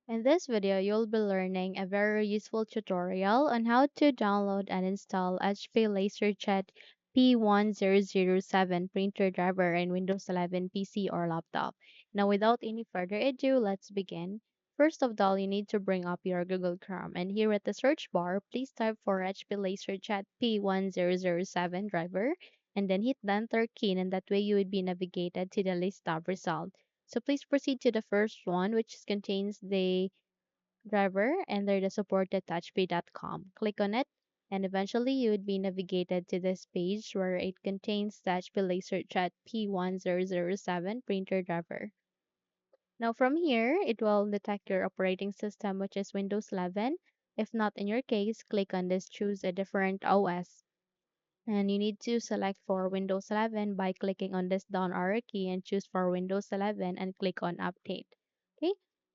In this video, you'll be learning a very useful tutorial on how to download and install HP LaserJet P1007 printer driver in Windows 11 PC or laptop. Now, without any further ado, let's begin. First of all, you need to bring up your Google Chrome, and here at the search bar, please type for HP LaserJet P1007 driver, and then hit the enter key, and that way you would be navigated to the list of results. So please proceed to the first one, which contains the driver, enter the support at touchpay.com. Click on it, and eventually you would be navigated to this page where it contains the HP LaserJet P1007 printer driver. Now from here, it will detect your operating system, which is Windows 11. If not in your case, click on this choose a different OS. And you need to select for Windows 11 by clicking on this down arrow key and choose for Windows 11 and click on update. Okay.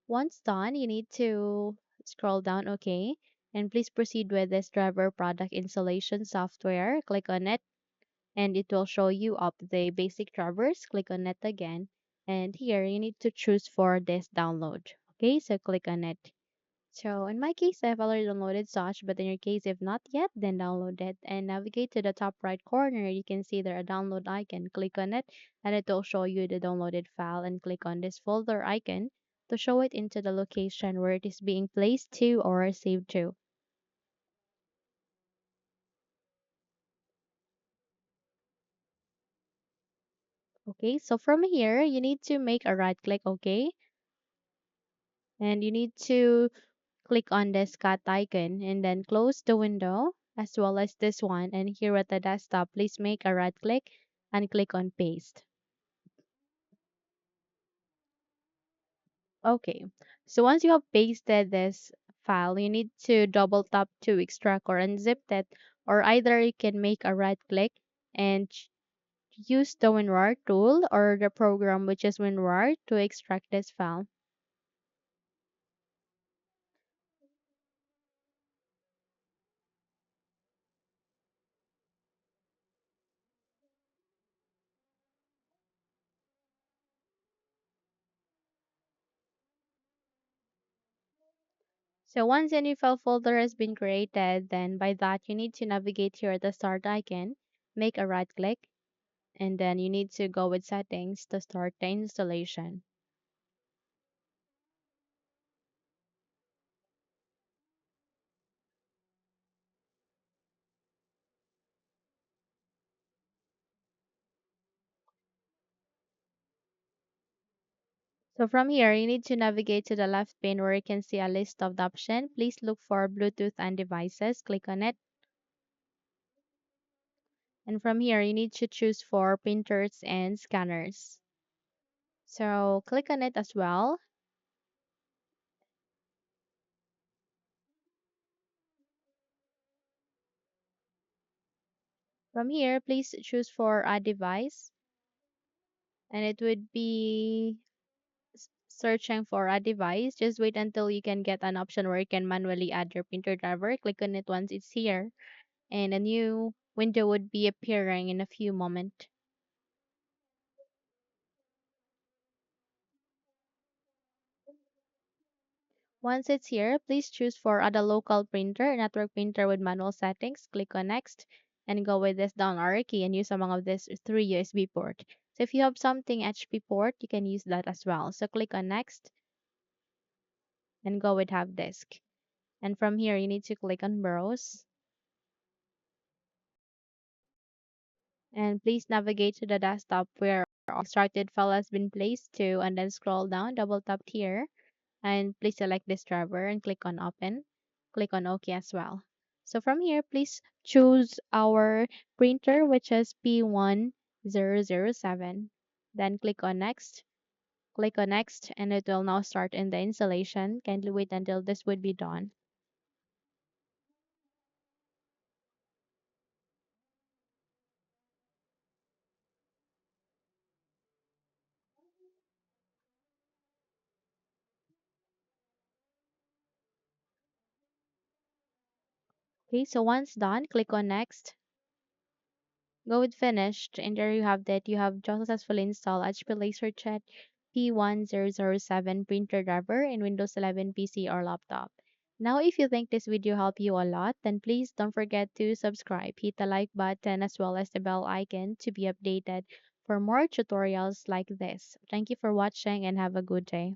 Once done, you need to scroll down, okay, and please proceed with this driver product installation software. Click on it and it will show you up the basic drivers. Click on it again. And here you need to choose for this download. Okay, so click on it. So in my case, I've already downloaded such, but in your case, if not yet, then download it and navigate to the top right corner. You can see there a download icon. Click on it and it will show you the downloaded file and click on this folder icon to show it into the location where it is being placed to or saved to. Okay, so from here, you need to make a right click, okay, and you need to click on this cat icon and then close the window as well as this one. And here at the desktop, please make a right click and click on paste. Okay, so once you have pasted this file, you need to double tap to extract or unzip it, or either you can make a right click and use the WinRAR tool or the program which is WinRAR to extract this file. So once a new file folder has been created, then by that you need to navigate here at the start icon, make a right click, and then you need to go with settings to start the installation. So from here, you need to navigate to the left pane where you can see a list of the options. Please look for Bluetooth and devices. Click on it. And from here, you need to choose for printers and scanners. So click on it as well. From here, please choose for a device. And it would be searching for a device. Just wait until you can get an option where you can manually add your printer driver. Click on it once it's here. And a new window would be appearing in a few moments. Once it's here, please choose for add a local printer, network printer with manual settings. Click on next and go with this down arrow key and use among of these three USB port. So if you have something HP port, you can use that as well. So click on next and go with have disk. And from here, you need to click on browse and please navigate to the desktop where our extracted file has been placed to and then scroll down, double tap here and please select this driver and click on open. Click on OK as well. So from here, please choose our printer, which is P1007. Then click on next. Click on next and it will now start in the installation. Kindly wait until this would be done. Okay, so once done, click on next. Go with finished and there you have that. You have just successfully installed HP LaserJet P1007 printer driver in Windows 11 PC or laptop. Now, if you think this video helped you a lot, then please don't forget to subscribe, hit the like button as well as the bell icon to be updated for more tutorials like this. Thank you for watching and have a good day.